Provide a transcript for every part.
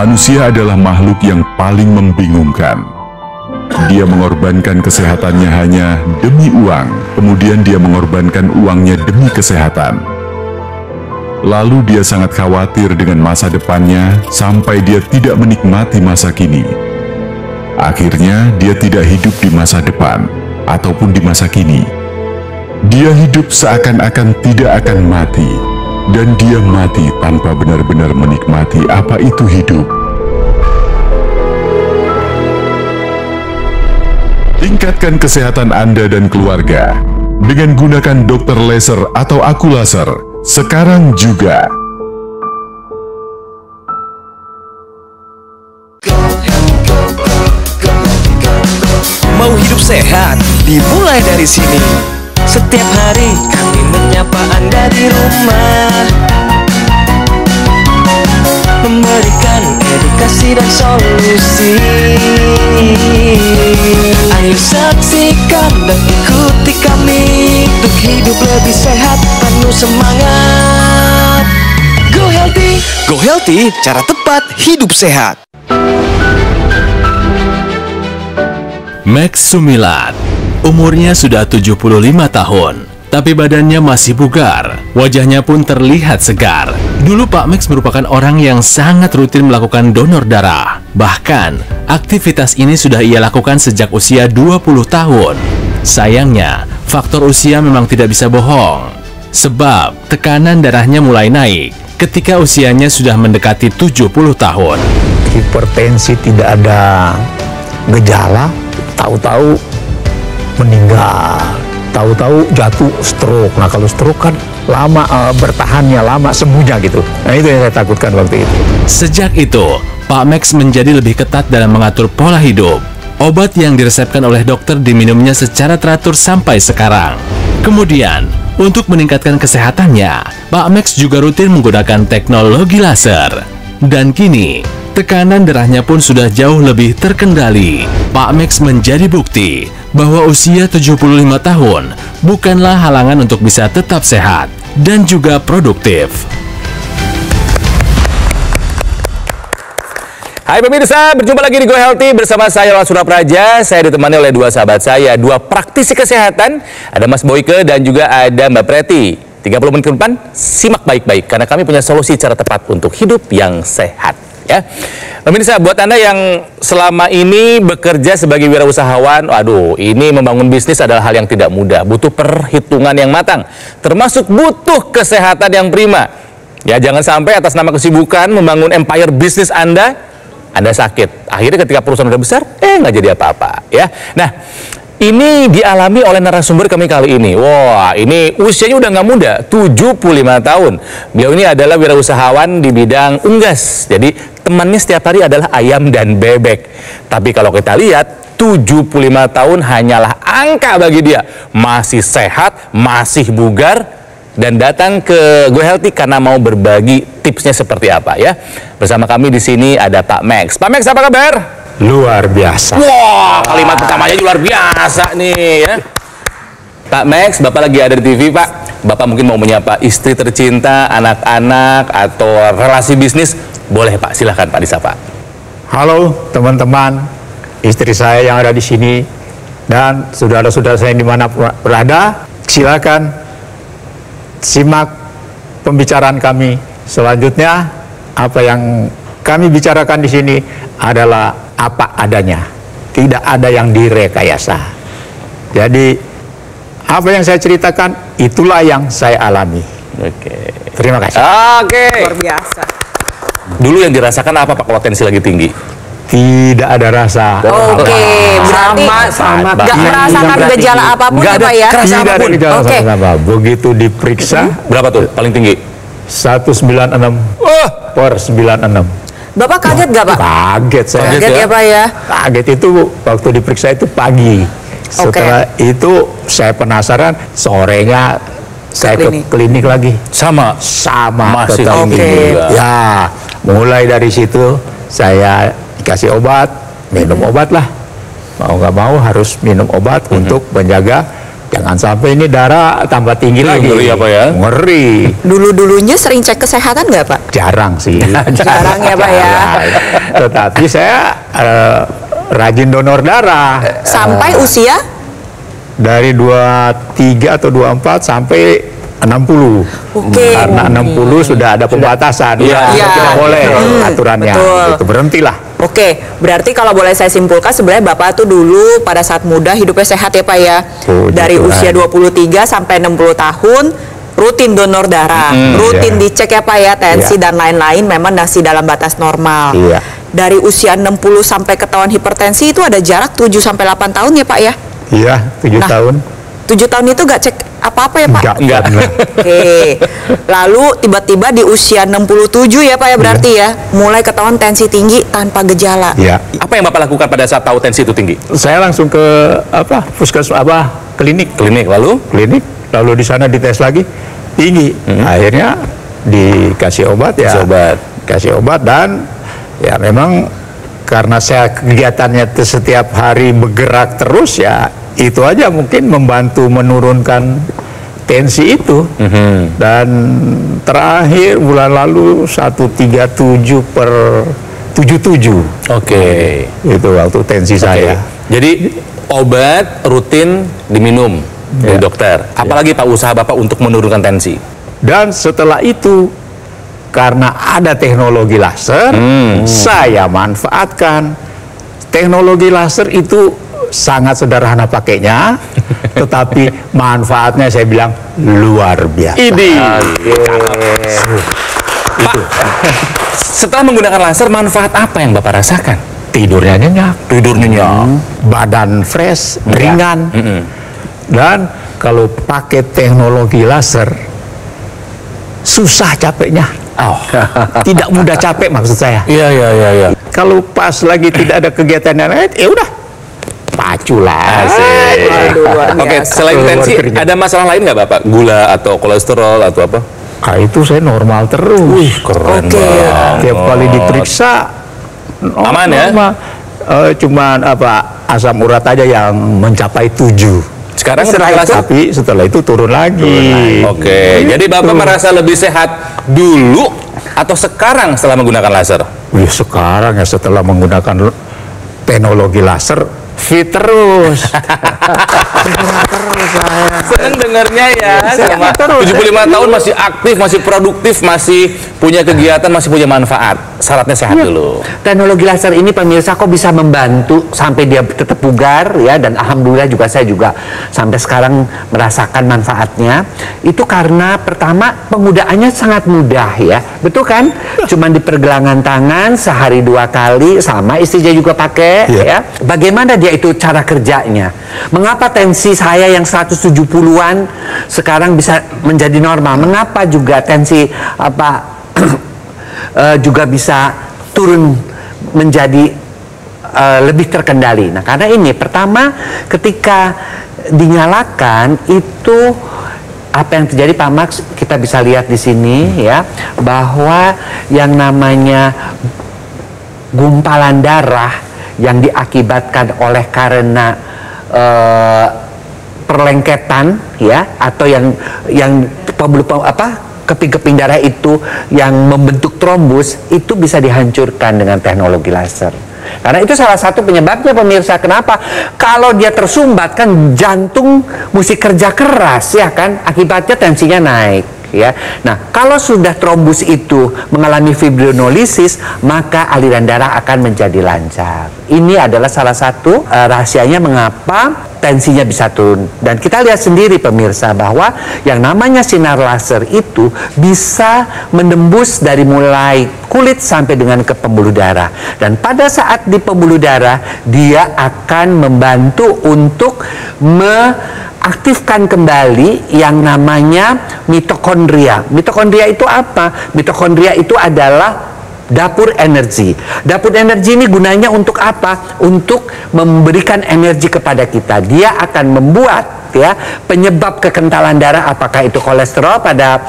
Manusia adalah makhluk yang paling membingungkan. Dia mengorbankan kesehatannya hanya demi uang, kemudian dia mengorbankan uangnya demi kesehatan. Lalu dia sangat khawatir dengan masa depannya sampai dia tidak menikmati masa kini. Akhirnya dia tidak hidup di masa depan ataupun di masa kini. Dia hidup seakan-akan tidak akan mati, dan dia mati tanpa benar-benar menikmati apa itu hidup. Tingkatkan kesehatan Anda dan keluarga dengan gunakan dokter laser atau aku laser sekarang juga. Mau hidup sehat, dimulai dari sini. Setiap hari kami menyapa Anda di rumah, memberikan edukasi dan solusi. Ayo saksikan dan ikuti kami untuk hidup lebih sehat, penuh semangat. Go Healthy, Go Healthy, cara tepat hidup sehat. Max Sumilat, umurnya sudah 75 tahun, tapi badannya masih bugar, wajahnya pun terlihat segar. Dulu Pak Max merupakan orang yang sangat rutin melakukan donor darah. Bahkan, aktivitas ini sudah ia lakukan sejak usia 20 tahun. Sayangnya, faktor usia memang tidak bisa bohong. Sebab, tekanan darahnya mulai naik ketika usianya sudah mendekati 70 tahun. Hipertensi tidak ada gejala, tahu-tahu meninggal, tahu-tahu jatuh stroke. Nah kalau stroke kan lama bertahannya, lama sembuhnya gitu. Nah itu yang saya takutkan waktu itu. Sejak itu, Pak Max menjadi lebih ketat dalam mengatur pola hidup. Obat yang diresepkan oleh dokter diminumnya secara teratur sampai sekarang. Kemudian, untuk meningkatkan kesehatannya, Pak Max juga rutin menggunakan teknologi laser. Dan kini, tekanan darahnya pun sudah jauh lebih terkendali. Pak Max menjadi bukti bahwa usia 75 tahun bukanlah halangan untuk bisa tetap sehat dan juga produktif. Hai pemirsa, berjumpa lagi di Go Healthy bersama saya Roland Surapraja. Saya ditemani oleh dua sahabat saya, dua praktisi kesehatan. Ada Mas Boyke dan juga ada Mbak Preti. 30 menit ke depan, simak baik-baik karena kami punya solusi cara tepat untuk hidup yang sehat. Ya, pemirsa, buat Anda yang selama ini bekerja sebagai wirausahawan, waduh, ini membangun bisnis adalah hal yang tidak mudah, butuh perhitungan yang matang, termasuk butuh kesehatan yang prima. Ya, jangan sampai atas nama kesibukan membangun empire bisnis Anda sakit. Akhirnya ketika perusahaan udah besar, nggak jadi apa-apa. Ya, nah. Ini dialami oleh narasumber kami kali ini. Wah, ini usianya udah nggak muda, 75 tahun. Beliau ini adalah wirausahawan di bidang unggas. Jadi temannya setiap hari adalah ayam dan bebek. Tapi kalau kita lihat, 75 tahun hanyalah angka bagi dia. Masih sehat, masih bugar, dan datang ke Go Healthy karena mau berbagi tipsnya seperti apa ya. Bersama kami di sini ada Pak Max. Pak Max, apa kabar? Luar biasa. Wah, kalimat pertamanya luar biasa nih ya. Pak Max, Bapak lagi ada di TV, Pak. Bapak mungkin mau menyapa istri tercinta, anak-anak, atau relasi bisnis. Boleh, Pak. Silahkan, Pak, disapa. Halo teman-teman, istri saya yang ada di sini dan saudara-saudara saya di mana berada, silakan simak pembicaraan kami. Selanjutnya, apa yang kami bicarakan di sini adalah apa adanya, tidak ada yang direkayasa. Jadi apa yang saya ceritakan itulah yang saya alami. Oke. Terima kasih. Oke. Luar biasa. Dulu yang dirasakan apa, Pak, kalau tensi lagi tinggi? Tidak ada rasa. Oke, berarti nggak merasakan gejala apapun ya Pak ya? Tidak ada gejala Oke. apa-apa. Begitu diperiksa, Berapa tuh paling tinggi? 196 per 96. Bapak kaget nggak Pak? Kaget saya. Kaget ya Pak ya? Kaget itu waktu diperiksa itu pagi. Setelah itu saya penasaran, sorenya saya ke klinik lagi. Sama masih tetap tinggi. Ya, mulai dari situ saya dikasih obat, minum obat lah. Mau nggak mau harus minum obat untuk menjaga Jangan sampai ini darah tambah tinggi lagi. Ngeri apa ya? Ngeri. Dulu-dulunya sering cek kesehatan nggak Pak? Jarang sih. Jarang ya Pak ya. Tetapi saya rajin donor darah. Sampai usia? Dari 23 atau 24 sampai 60. Oke. Karena 60 sudah ada pembatasan. Iya. Tidak boleh aturannya. betul. Gitu, berhentilah. Oke, berarti kalau boleh saya simpulkan sebenarnya Bapak tuh dulu pada saat muda hidupnya sehat ya Pak ya. Dari usia 23 sampai 60 tahun rutin donor darah, rutin dicek ya Pak ya, tensi dan lain-lain memang masih dalam batas normal. Iya. Dari usia 60 sampai ketahuan hipertensi itu ada jarak 7 sampai 8 tahun ya Pak ya. Iya, 7 tahun. 7 tahun itu nggak cek apa-apa ya Pak? Enggak. Oke. Lalu tiba-tiba di usia 67 ya Pak ya berarti ya, mulai ketahuan tensi tinggi tanpa gejala. Iya. Apa yang Bapak lakukan pada saat tahu tensi itu tinggi? Saya langsung ke puskesmas klinik. Klinik, lalu? Lalu di sana dites lagi tinggi. Akhirnya dikasih obat ya. Kasih obat dan ya memang karena saya kegiatannya setiap hari bergerak terus ya, itu aja mungkin membantu menurunkan tensi itu. Dan terakhir bulan lalu 137/77. Oke. Itu waktu tensi saya. Jadi obat rutin diminum dari dokter. Apalagi Pak usaha Bapak untuk menurunkan tensi? Dan setelah itu karena ada teknologi laser, saya manfaatkan. Teknologi laser itu sangat sederhana pakainya, tetapi manfaatnya saya bilang luar biasa. Pak, setelah menggunakan laser, manfaat apa yang Bapak rasakan? Tidurnya nyenyak, badan fresh, ringan, dan kalau pakai teknologi laser susah capeknya. Tidak mudah capek maksud saya. Iya. Kalau pas lagi tidak ada kegiatan yang lain, ya udah pacu lah. Oke, selain tensi, ada masalah lain nggak Bapak? Gula atau kolesterol atau apa? Itu saya normal terus. Keren banget. Tiap kali diperiksa Aman ya? Cuman asam urat aja yang mencapai 7. Sekarang Tapi setelah itu turun lagi. Oke, jadi Bapak merasa lebih sehat dulu atau sekarang setelah menggunakan laser? Sekarang ya setelah menggunakan teknologi laser fit terus. Seneng dengarnya ya, sama 75 tahun masih aktif, masih produktif, masih punya kegiatan, masih punya manfaat. Syaratnya sehat dulu. Teknologi laser ini pemirsa kok bisa membantu sampai dia tetap bugar ya, dan alhamdulillah juga saya juga sampai sekarang merasakan manfaatnya. Itu karena pertama penggunaannya sangat mudah ya, betul kan? Cuman di pergelangan tangan sehari 2 kali, sama istrinya juga pakai ya. Bagaimana dia itu cara kerjanya? Mengapa tensi saya yang 170-an sekarang bisa menjadi normal? Mengapa juga tensi juga bisa turun menjadi lebih terkendali? Nah, karena ini pertama ketika dinyalakan itu apa yang terjadi Pak Max, kita bisa lihat di sini ya, bahwa yang namanya gumpalan darah yang diakibatkan oleh karena perlengketan ya, atau yang keping-keping darah itu yang membentuk trombus, itu bisa dihancurkan dengan teknologi laser. Karena itu salah satu penyebabnya pemirsa, kenapa kalau dia tersumbat kan jantung mesti kerja keras ya kan, akibatnya tensinya naik ya. Nah, kalau sudah trombus itu mengalami fibrinolisis, maka aliran darah akan menjadi lancar. Ini adalah salah satu rahasianya mengapa tensinya bisa turun. Dan kita lihat sendiri pemirsa bahwa yang namanya sinar laser itu bisa menembus dari mulai kulit sampai dengan ke pembuluh darah. Dan pada saat di pembuluh darah, dia akan membantu untuk aktifkan kembali yang namanya mitokondria. Mitokondria itu apa? Mitokondria itu adalah dapur energi. Dapur energi ini gunanya untuk apa? Untuk memberikan energi kepada kita. Dia akan membuat ya penyebab kekentalan darah, apakah itu kolesterol pada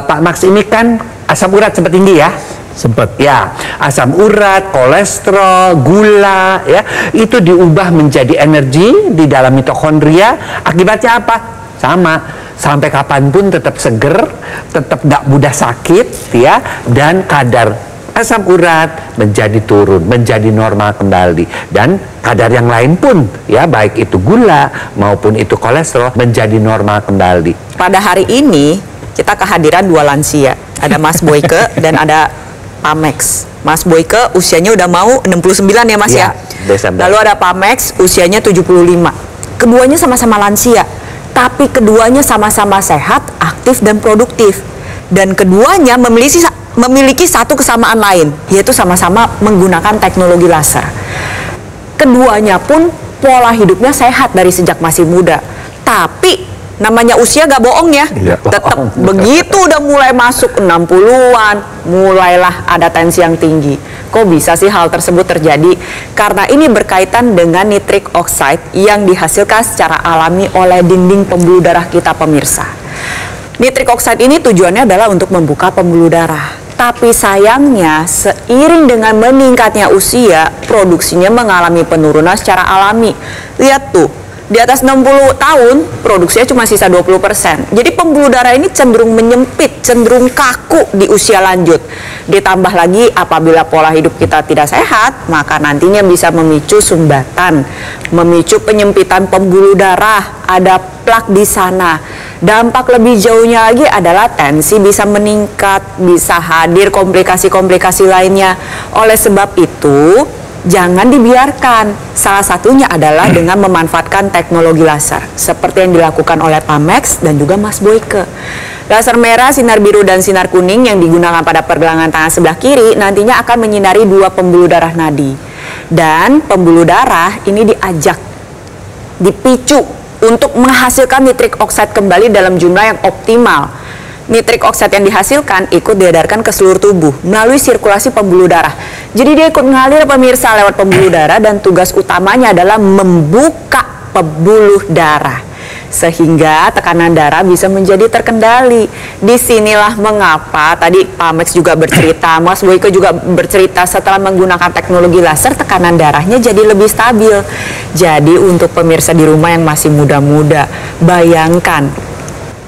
Pak Max ini kan asam urat sempat tinggi ya. Sempat. Ya, asam urat, kolesterol, gula, ya, itu diubah menjadi energi di dalam mitokondria. Akibatnya apa? Sama, sampai kapanpun tetap seger, tetap gak mudah sakit, ya, dan kadar asam urat menjadi turun, menjadi normal kembali, dan kadar yang lain pun, ya, baik itu gula maupun itu kolesterol menjadi normal kembali. Pada hari ini kita kehadiran dua lansia, ada Mas Boyke dan ada Pak Max. Mas Boyke usianya udah mau 69 ya Mas ya. Desember. Lalu ada Pak Max usianya 75. Keduanya sama-sama lansia, tapi keduanya sama-sama sehat, aktif dan produktif. Dan keduanya memiliki satu kesamaan lain, yaitu sama-sama menggunakan teknologi laser. Keduanya pun pola hidupnya sehat dari sejak masih muda. Tapi namanya usia gak bohong ya, tetap begitu udah mulai masuk 60-an, mulailah ada tensi yang tinggi. Kok bisa sih hal tersebut terjadi? Karena ini berkaitan dengan nitric oxide yang dihasilkan secara alami oleh dinding pembuluh darah kita pemirsa. Nitric oxide ini tujuannya adalah untuk membuka pembuluh darah. Tapi sayangnya seiring dengan meningkatnya usia, produksinya mengalami penurunan secara alami. Lihat tuh, di atas 60 tahun, produksinya cuma sisa 20%. Jadi pembuluh darah ini cenderung menyempit, cenderung kaku di usia lanjut. Ditambah lagi apabila pola hidup kita tidak sehat, maka nantinya bisa memicu sumbatan, memicu penyempitan pembuluh darah, ada plak di sana. Dampak lebih jauhnya lagi adalah tensi bisa meningkat, bisa hadir komplikasi-komplikasi lainnya. Oleh sebab itu, jangan dibiarkan. Salah satunya adalah dengan memanfaatkan teknologi laser seperti yang dilakukan oleh Pak Max dan juga Mas Boyke. Laser merah, sinar biru, dan sinar kuning yang digunakan pada pergelangan tangan sebelah kiri nantinya akan menyinari dua pembuluh darah nadi. Dan pembuluh darah ini dipicu untuk menghasilkan nitric oxide kembali dalam jumlah yang optimal. Nitric oxide yang dihasilkan ikut diedarkan ke seluruh tubuh melalui sirkulasi pembuluh darah. Jadi dia ikut mengalir pemirsa lewat pembuluh darah, dan tugas utamanya adalah membuka pembuluh darah sehingga tekanan darah bisa menjadi terkendali. Disinilah mengapa tadi Pak Max juga bercerita, Mas Boyke juga bercerita, setelah menggunakan teknologi laser tekanan darahnya jadi lebih stabil. Jadi untuk pemirsa di rumah yang masih muda-muda, bayangkan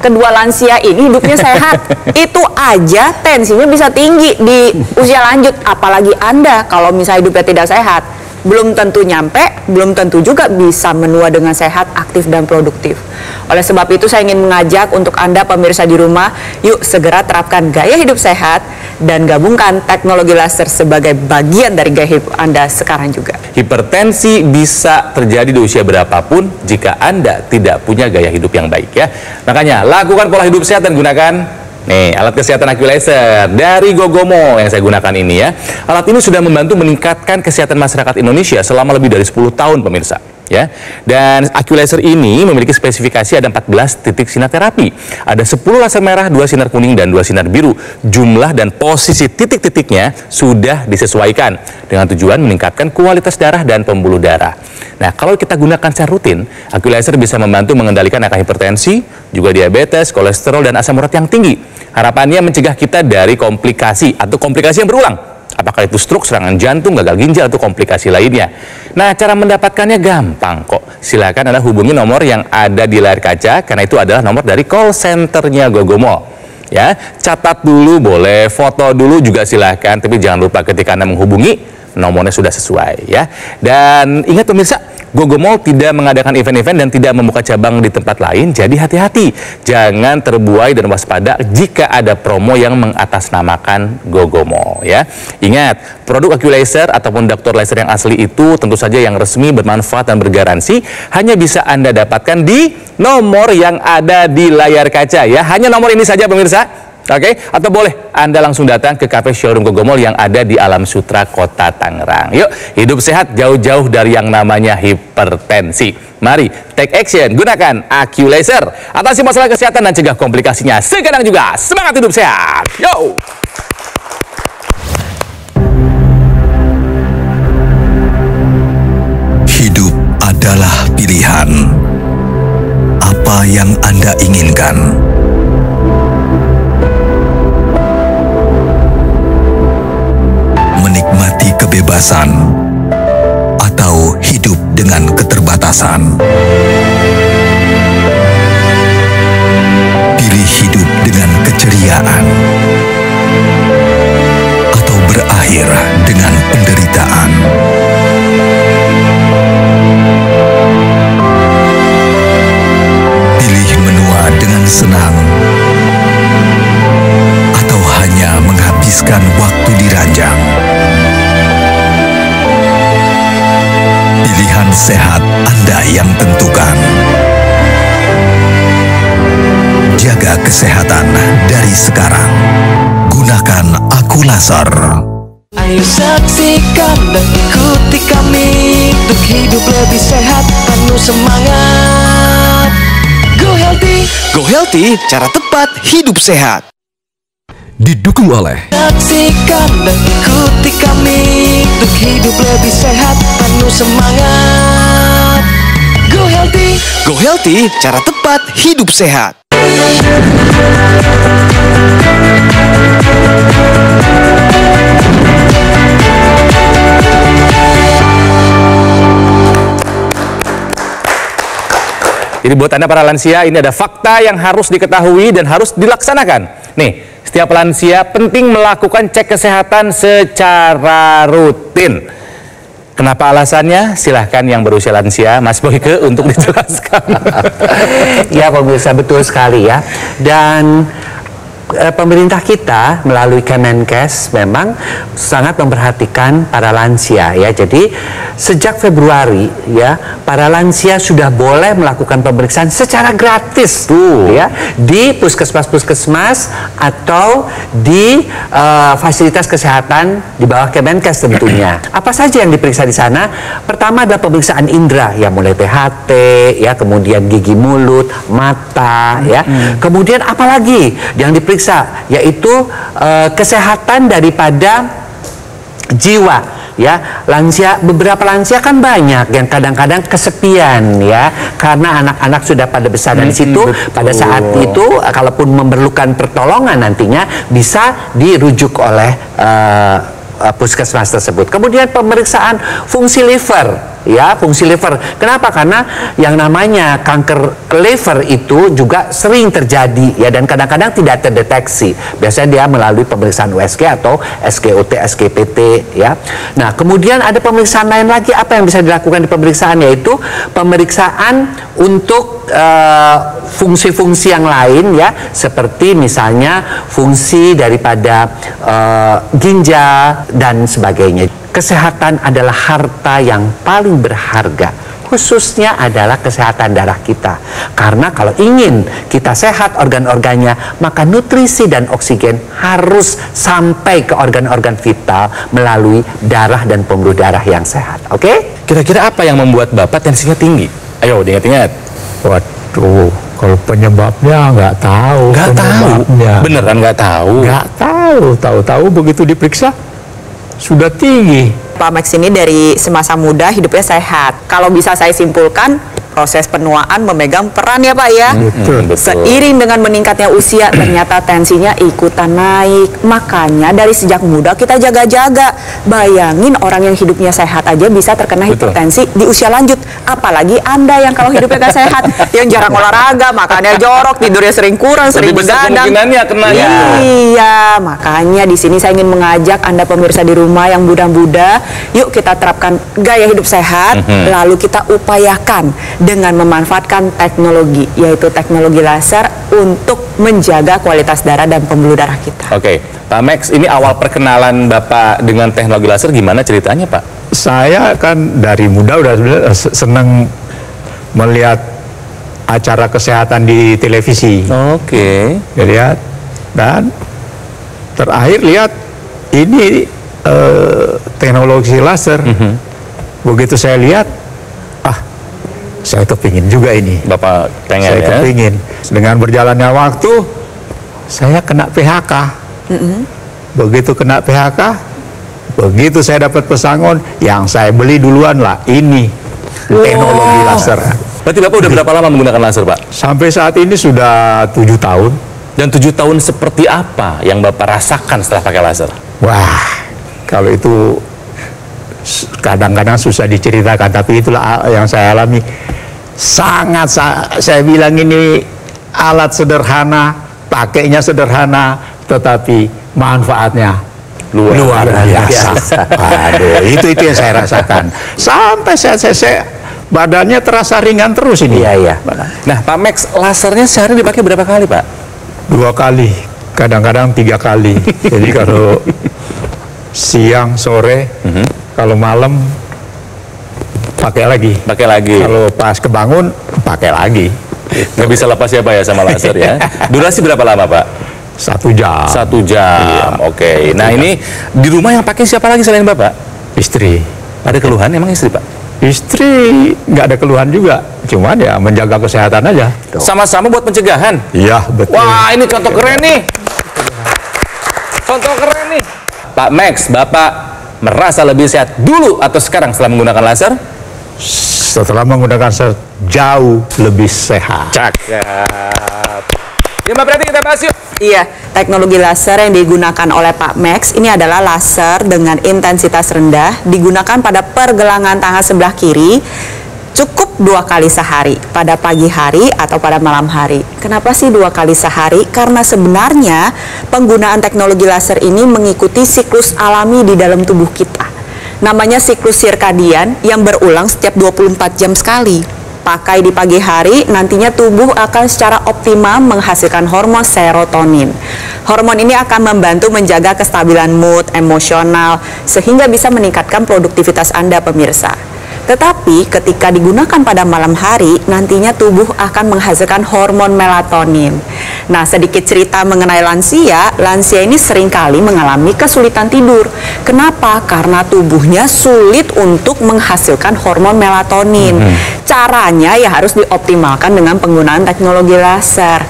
kedua lansia ini hidupnya sehat, itu aja tensinya bisa tinggi di usia lanjut. Apalagi Anda kalau misalnya hidupnya tidak sehat, belum tentu nyampe, belum tentu juga bisa menua dengan sehat, aktif, dan produktif. Oleh sebab itu saya ingin mengajak untuk Anda pemirsa di rumah, yuk segera terapkan gaya hidup sehat dan gabungkan teknologi laser sebagai bagian dari gaya hidup Anda sekarang juga. Hipertensi bisa terjadi di usia berapapun jika Anda tidak punya gaya hidup yang baik ya. Makanya lakukan pola hidup sehat dan gunakan nih alat kesehatan AccuLaser dari Gogomo yang saya gunakan ini ya. Alat ini sudah membantu meningkatkan kesehatan masyarakat Indonesia selama lebih dari 10 tahun pemirsa. Ya, dan AccuLaser ini memiliki spesifikasi ada 14 titik sinar terapi, ada 10 laser merah, 2 sinar kuning, dan 2 sinar biru. Jumlah dan posisi titik-titiknya sudah disesuaikan dengan tujuan meningkatkan kualitas darah dan pembuluh darah. Nah, kalau kita gunakan secara rutin, AccuLaser bisa membantu mengendalikan angka hipertensi, juga diabetes, kolesterol, dan asam urat yang tinggi. Harapannya mencegah kita dari komplikasi atau komplikasi yang berulang. Apakah itu stroke, serangan jantung, gagal ginjal, atau komplikasi lainnya. Nah, cara mendapatkannya gampang kok. Silakan Anda hubungi nomor yang ada di layar kaca, karena itu adalah nomor dari call centernya Gogomo. Ya, catat dulu boleh, foto dulu juga silakan, tapi jangan lupa ketika Anda menghubungi, nomornya sudah sesuai ya. Dan ingat pemirsa, Gogomo tidak mengadakan event-event dan tidak membuka cabang di tempat lain, jadi hati-hati. Jangan terbuai dan waspada jika ada promo yang mengatasnamakan Gogomo ya. Ingat, produk AccuLaser ataupun Dr. Laser yang asli itu tentu saja yang resmi, bermanfaat, dan bergaransi hanya bisa Anda dapatkan di nomor yang ada di layar kaca ya. Hanya nomor ini saja pemirsa. Oke, atau boleh Anda langsung datang ke cafe showroom Gogomo yang ada di Alam Sutra, Kota Tangerang. Yuk, hidup sehat jauh-jauh dari yang namanya hipertensi. Mari, take action, gunakan AccuLaser. Atasi masalah kesehatan dan cegah komplikasinya. Sekarang juga, semangat hidup sehat. Yo! Hidup adalah pilihan. Apa yang Anda inginkan? kebebasan atau hidup dengan keterbatasan. Pilih hidup dengan keceriaan atau berakhir dengan penderitaan. Pilih menua dengan senang atau hanya menghabiskan waktu di ranjang. Pilihan sehat Anda yang tentukan. Jaga kesehatan dari sekarang. Gunakan Aku Laser. Ayo saksikan dan ikuti kami untuk hidup lebih sehat, penuh semangat. Go Healthy, cara tepat hidup sehat. Didukung oleh Saksikan dan ikuti kami untuk hidup lebih sehat, penuh semangat. Go Healthy, cara tepat hidup sehat. Jadi buat Anda para lansia, ini ada fakta yang harus diketahui dan harus dilaksanakan. Nih, setiap lansia penting melakukan cek kesehatan secara rutin. Kenapa alasannya? Silahkan yang berusia lansia, Mas Boyke, untuk dijelaskan. Ya pemirsa, betul sekali ya. Dan pemerintah kita melalui Kemenkes memang sangat memperhatikan para lansia ya. Jadi sejak Februari ya, para lansia sudah boleh melakukan pemeriksaan secara gratis ya di puskesmas-puskesmas atau di fasilitas kesehatan di bawah Kemenkes tentunya. Apa saja yang diperiksa di sana? Pertama adalah pemeriksaan indera ya, mulai THT ya, kemudian gigi mulut, mata ya. Kemudian apalagi yang diperiksa, yaitu kesehatan daripada jiwa ya. Lansia, beberapa lansia kan banyak yang kadang-kadang kesepian ya, karena anak-anak sudah pada besar dari situ. Pada saat itu kalaupun memerlukan pertolongan nantinya bisa dirujuk oleh puskesmas tersebut. Kemudian pemeriksaan fungsi liver ya, fungsi liver. Kenapa? Karena yang namanya kanker liver itu juga sering terjadi ya, dan kadang-kadang tidak terdeteksi. Biasanya dia melalui pemeriksaan USG atau SGOT, SGPT ya. Nah, kemudian ada pemeriksaan lain lagi. Apa yang bisa dilakukan di pemeriksaan, yaitu pemeriksaan untuk fungsi-fungsi yang lain ya, seperti misalnya fungsi daripada ginjal dan sebagainya. Kesehatan adalah harta yang paling berharga, khususnya adalah kesehatan darah kita. Karena kalau ingin kita sehat organ-organnya, maka nutrisi dan oksigen harus sampai ke organ-organ vital melalui darah dan pembuluh darah yang sehat. Oke? Kira-kira apa yang membuat Bapak tensinya tinggi? Ayo diingat-ingat. Waduh, kalau penyebabnya nggak tahu. Nggak tahu? Beneran nggak tahu? Nggak tahu. Tahu-tahu begitu diperiksa sudah tinggi. Pak Max ini dari semasa muda hidupnya sehat. Kalau bisa saya simpulkan, proses penuaan memegang peran ya Pak ya. Betul. Seiring dengan meningkatnya usia, ternyata tensinya ikutan naik. Makanya dari sejak muda kita jaga-jaga. Bayangin orang yang hidupnya sehat aja bisa terkena hipertensi di usia lanjut. Apalagi Anda yang kalau hidupnya gak sehat, yang jarang olahraga, makannya jorok, tidurnya sering kurang, sering begadang. Kemungkinannya kena ya. Iya, makanya di sini saya ingin mengajak Anda pemirsa di rumah yang muda-muda, yuk kita terapkan gaya hidup sehat, lalu kita upayakan dengan memanfaatkan teknologi, yaitu teknologi laser untuk menjaga kualitas darah dan pembuluh darah kita. Oke, Pak Max, ini awal perkenalan Bapak dengan teknologi laser gimana ceritanya Pak? Saya kan dari muda udah senang melihat acara kesehatan di televisi. Oke. Lihat, dan terakhir lihat ini teknologi laser. Begitu saya lihat, saya kepingin juga ini. Bapak pengen Saya ya? kepingin. Dengan berjalannya waktu, saya kena PHK. Begitu kena PHK, begitu saya dapat pesangon, yang saya beli duluan lah ini teknologi laser. Berarti Bapak udah berapa lama menggunakan laser Pak? Sampai saat ini sudah 7 tahun. Dan 7 tahun seperti apa yang Bapak rasakan setelah pakai laser? Wah, kalau itu kadang-kadang susah diceritakan, tapi itulah yang saya alami. Saya bilang ini alat sederhana, pakainya sederhana, tetapi manfaatnya luar biasa. Aduh, itu yang saya rasakan. Sampai saya badannya terasa ringan terus ini. Iya. Nah, Pak Max, lasernya sehari dipakai berapa kali, Pak? 2 kali, kadang-kadang 3 kali. Jadi kalau siang, sore, kalau malam pakai lagi. Kalau pas kebangun pakai lagi. Nggak bisa lepas ya Pak ya sama laser ya. Durasi berapa lama Pak? 1 jam. 1 jam. Iya. Oke. Nah ini di rumah yang pakai siapa lagi selain Bapak? Istri. Ada keluhan emang istri Pak? Istri nggak ada keluhan juga, cuman ya menjaga kesehatan aja. Sama-sama buat pencegahan. Iya betul. Wah ini contoh keren nih. Contoh keren nih. Pak Max, Bapak merasa lebih sehat dulu atau sekarang setelah menggunakan laser? Setelah menggunakan laser jauh lebih sehat. Cakep. Ya Mbak Preti, kita bahas yuk. Iya, teknologi laser yang digunakan oleh Pak Max ini adalah laser dengan intensitas rendah, digunakan pada pergelangan tangan sebelah kiri, cukup 2 kali sehari, pada pagi hari atau pada malam hari. Kenapa sih 2 kali sehari? Karena sebenarnya penggunaan teknologi laser ini mengikuti siklus alami di dalam tubuh kita. Namanya siklus sirkadian yang berulang setiap 24 jam sekali. Pakai di pagi hari, nantinya tubuh akan secara optimal menghasilkan hormon serotonin. Hormon ini akan membantu menjaga kestabilan mood, emosional, sehingga bisa meningkatkan produktivitas Anda pemirsa. Tetapi ketika digunakan pada malam hari, nantinya tubuh akan menghasilkan hormon melatonin. Nah, sedikit cerita mengenai lansia ini seringkali mengalami kesulitan tidur. Kenapa? Karena tubuhnya sulit untuk menghasilkan hormon melatonin. Caranya ya harus dioptimalkan dengan penggunaan teknologi laser.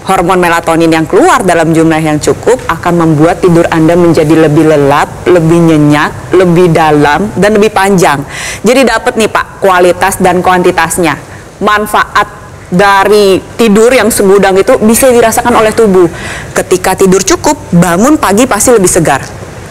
Hormon melatonin yang keluar dalam jumlah yang cukup akan membuat tidur Anda menjadi lebih lelap, lebih nyenyak, lebih dalam, dan lebih panjang. Jadi dapat nih Pak, kualitas dan kuantitasnya. Manfaat dari tidur yang segudang itu bisa dirasakan oleh tubuh. Ketika tidur cukup, bangun pagi pasti lebih segar.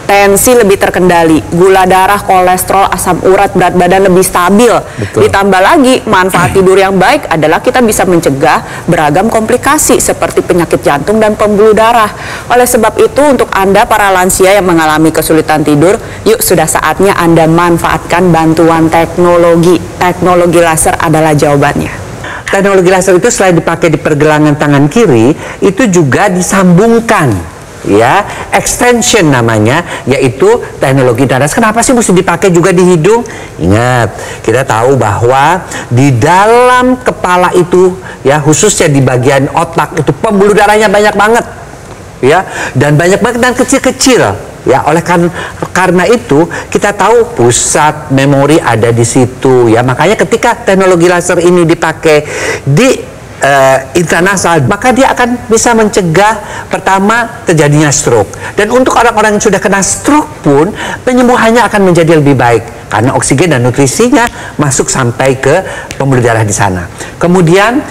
Tensi lebih terkendali, gula darah, kolesterol, asam urat, berat badan lebih stabil. Betul. Ditambah lagi, manfaat tidur yang baik adalah kita bisa mencegah beragam komplikasi seperti penyakit jantung dan pembuluh darah. Oleh sebab itu, untuk Anda para lansia yang mengalami kesulitan tidur, yuk sudah saatnya Anda manfaatkan bantuan teknologi. Teknologi laser adalah jawabannya. Teknologi laser itu selain dipakai di pergelangan tangan kiri, itu juga disambungkan. Ya, extension namanya, yaitu teknologi daras. Kenapa sih mesti dipakai juga di hidung? Ingat, kita tahu bahwa di dalam kepala itu, ya khususnya di bagian otak itu pembuluh darahnya banyak banget, ya, dan banyak banget dan kecil-kecil. Ya, oleh karena itu kita tahu pusat memori ada di situ. Ya, makanya ketika teknologi laser ini dipakai di intranasal, maka dia akan bisa mencegah pertama terjadinya stroke. Dan untuk orang-orang yang sudah kena stroke pun penyembuhannya akan menjadi lebih baik karena oksigen dan nutrisinya masuk sampai ke pembuluh darah di sana. Kemudian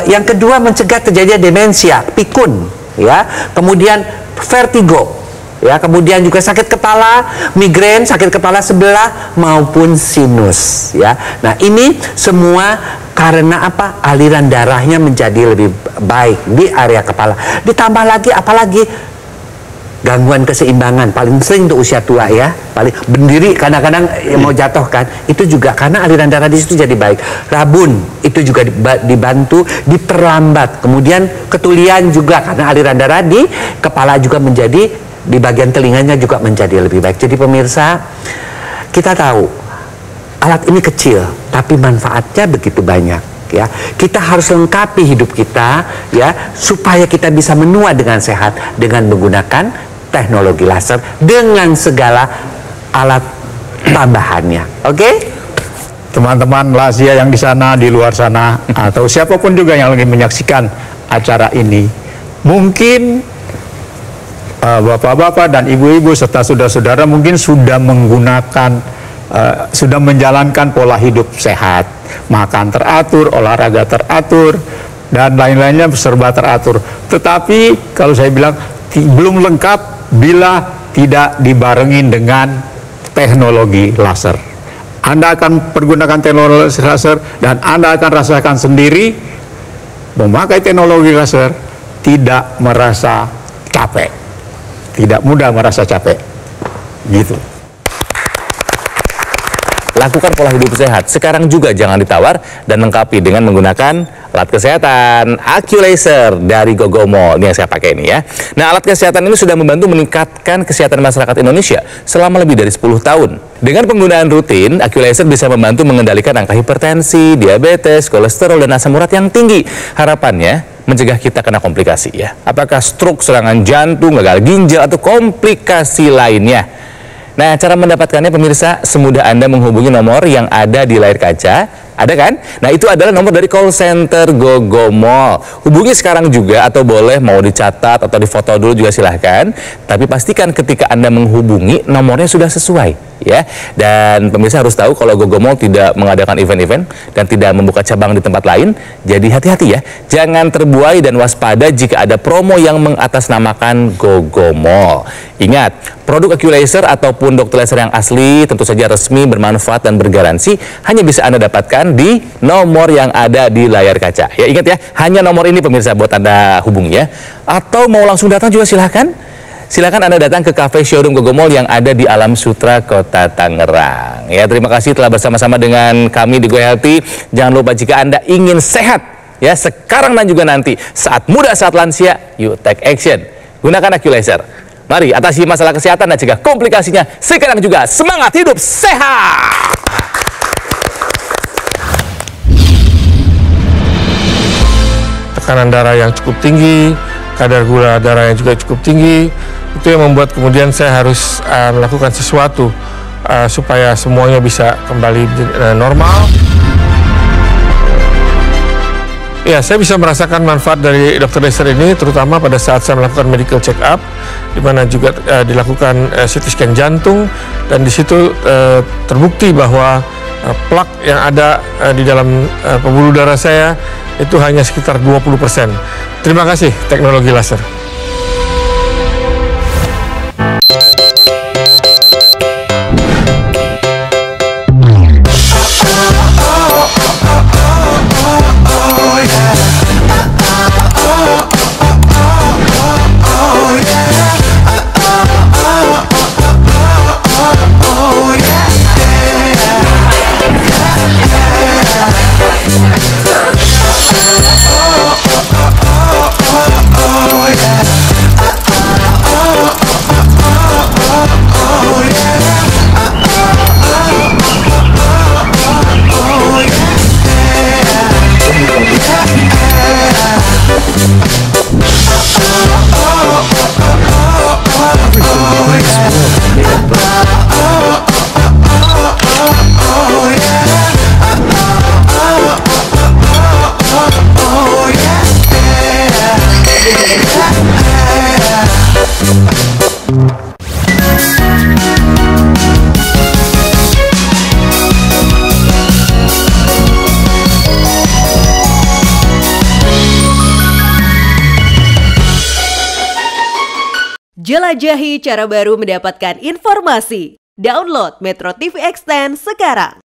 yang kedua, mencegah terjadinya demensia, pikun, ya. Kemudian vertigo, ya, kemudian juga sakit kepala, migrain, sakit kepala sebelah maupun sinus, ya. Nah, ini semua karena apa? Aliran darahnya menjadi lebih baik di area kepala. Ditambah lagi apalagi gangguan keseimbangan, paling sering untuk usia tua, ya. Paling berdiri kadang-kadang mau jatuh kan. Itu juga karena aliran darah di situ jadi baik. Rabun itu juga dibantu diperlambat. Kemudian ketulian juga karena aliran darah di kepala juga menjadi, di bagian telinganya juga menjadi lebih baik. Jadi pemirsa, kita tahu alat ini kecil, tapi manfaatnya begitu banyak, ya. Kita harus lengkapi hidup kita, ya, supaya kita bisa menua dengan sehat dengan menggunakan teknologi laser dengan segala alat tambahannya. Oke? Teman-teman lansia yang di sana, di luar sana, atau siapapun juga yang lagi menyaksikan acara ini, mungkin bapak-bapak dan ibu-ibu serta saudara-saudara mungkin sudah menggunakan, sudah menjalankan pola hidup sehat, makan teratur, olahraga teratur, dan lain-lainnya serba teratur. Tetapi kalau saya bilang belum lengkap bila tidak dibarengin dengan teknologi laser. Anda akan pergunakan teknologi laser dan Anda akan rasakan sendiri memakai teknologi laser tidak merasa capek. Tidak mudah merasa capek. Gitu. Lakukan pola hidup sehat. Sekarang juga jangan ditawar dan lengkapi dengan menggunakan alat kesehatan AccuLaser dari Gogomall. Ini yang saya pakai ini ya. Nah, alat kesehatan ini sudah membantu meningkatkan kesehatan masyarakat Indonesia selama lebih dari 10 tahun. Dengan penggunaan rutin, AccuLaser bisa membantu mengendalikan angka hipertensi, diabetes, kolesterol, dan asam urat yang tinggi. Harapannya mencegah kita kena komplikasi ya. Apakah stroke, serangan jantung, gagal ginjal, atau komplikasi lainnya. Nah, cara mendapatkannya pemirsa, semudah Anda menghubungi nomor yang ada di layar kaca. Ada kan? Nah, itu adalah nomor dari call center Gogomall. Hubungi sekarang juga, atau boleh mau dicatat atau difoto dulu juga silahkan. Tapi pastikan ketika Anda menghubungi nomornya sudah sesuai ya. Dan pemirsa harus tahu kalau Gogomall tidak mengadakan event-event dan tidak membuka cabang di tempat lain. Jadi hati-hati ya. Jangan terbuai dan waspada jika ada promo yang mengatasnamakan Gogomall. Ingat, produk AccuLaser ataupun dokter laser yang asli tentu saja resmi, bermanfaat, dan bergaransi hanya bisa Anda dapatkan di nomor yang ada di layar kaca. Ya, ingat ya, hanya nomor ini pemirsa buat Anda hubungi ya. Atau mau langsung datang juga silahkan. Silahkan Anda datang ke cafe showroom Gogomall yang ada di Alam Sutra, Kota Tangerang. Ya, terima kasih telah bersama-sama dengan kami di Go Healthy. Jangan lupa jika Anda ingin sehat ya sekarang dan juga nanti, saat muda, saat lansia, yuk take action. Gunakan AccuLaser. Mari atasi masalah kesehatan dan cegah komplikasinya. Sekarang juga semangat hidup sehat. Tekanan darah yang cukup tinggi, kadar gula darah yang juga cukup tinggi, itu yang membuat kemudian saya harus melakukan sesuatu supaya semuanya bisa kembali normal. Ya, saya bisa merasakan manfaat dari dokter laser ini, terutama pada saat saya melakukan medical check up, di mana juga dilakukan CT scan jantung, dan di situ terbukti bahwa plak yang ada di dalam pembuluh darah saya itu hanya sekitar 20%. Terima kasih teknologi laser. Jelajahi cara baru mendapatkan informasi. Download Metro TV Extend sekarang.